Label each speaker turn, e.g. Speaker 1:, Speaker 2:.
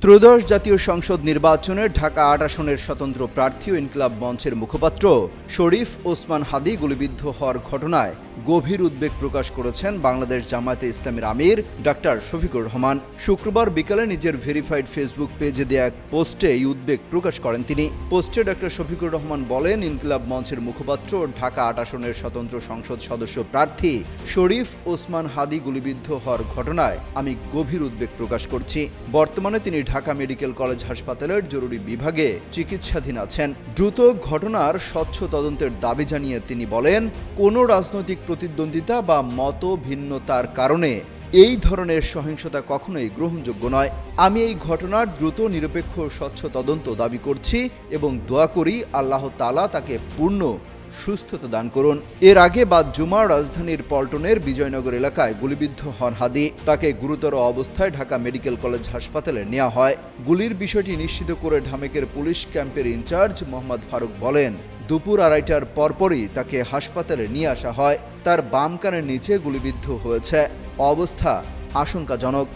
Speaker 1: ত্রয়োদশ জাতীয় সংসদ নির্বাচনে ঢাকা ৮ আসনের স্বতন্ত্র প্রার্থী ও ইনকিলাব মঞ্চের মুখপাত্র শরীফ ওসমান হাদী গুলিবিদ্ধ হওয়ার ঘটনায় গভীর উদ্বেগ প্রকাশ করেছেন বাংলাদেশ জামায়াতে ইসলামীর আমির ডাক্তার শফিকুর রহমান। শুক্রবার বিকালে নিজের ভেরিফাইড ফেসবুক পেজে দেয়া এক পোস্টে এই উদ্বেগ প্রকাশ করেন তিনি। পোস্টে ডাক্তার শফিকুর রহমান বলেন, ইনকিলাব মঞ্চের মুখপাত্র ও ঢাকা ৮ আসনের স্বতন্ত্র সংসদ সদস্য প্রার্থী শরীফ ওসমান হাদী গুলিবিদ্ধ হওয়ার ঘটনায় আমি গভীর উদ্বেগ প্রকাশ করছি। বর্তমানে তিনি ঢাকা মেডিকেল কলেজ হাসপাতালের জরুরি বিভাগে চিকিৎসাধীন আছেন। দ্রুত ঘটনার স্বচ্ছ তদন্তের দাবি জানিয়ে তিনি বলেন, কোনো রাজনৈতিক প্রতিদ্বন্দ্বিতা বা মত ভিন্নতার কারণে এই ধরনের সহিংসতা কখনোই গ্রহণযোগ্য নয়। আমি এই ঘটনার দ্রুত নিরপেক্ষ স্বচ্ছ তদন্ত দাবি করছি এবং দোয়া করি আল্লাহ তাআলা তাকে পূর্ণ সুস্থতা দান করুন। এর আগে বাদ জুমার রাজধানীর পল্টনের বিজয়নগর এলাকায় গুলিবিদ্ধ হন হাদী। তাকে গুরুতর অবস্থায় ঢাকা মেডিকেল কলেজ হাসপাতালে নেওয়া হয়। গুলির বিষয়টি নিশ্চিত করে ঢামেকের পুলিশ ক্যাম্পের ইনচার্জ মোহাম্মদ ফারুক বলেন, দুপুর ২:৩০টার পরপরই তাকে হাসপাতালে নিয়ে আসা হয়। তার বাম কানের নিচে গুলিবিদ্ধ হয়েছে। অবস্থা আশঙ্কাজনক।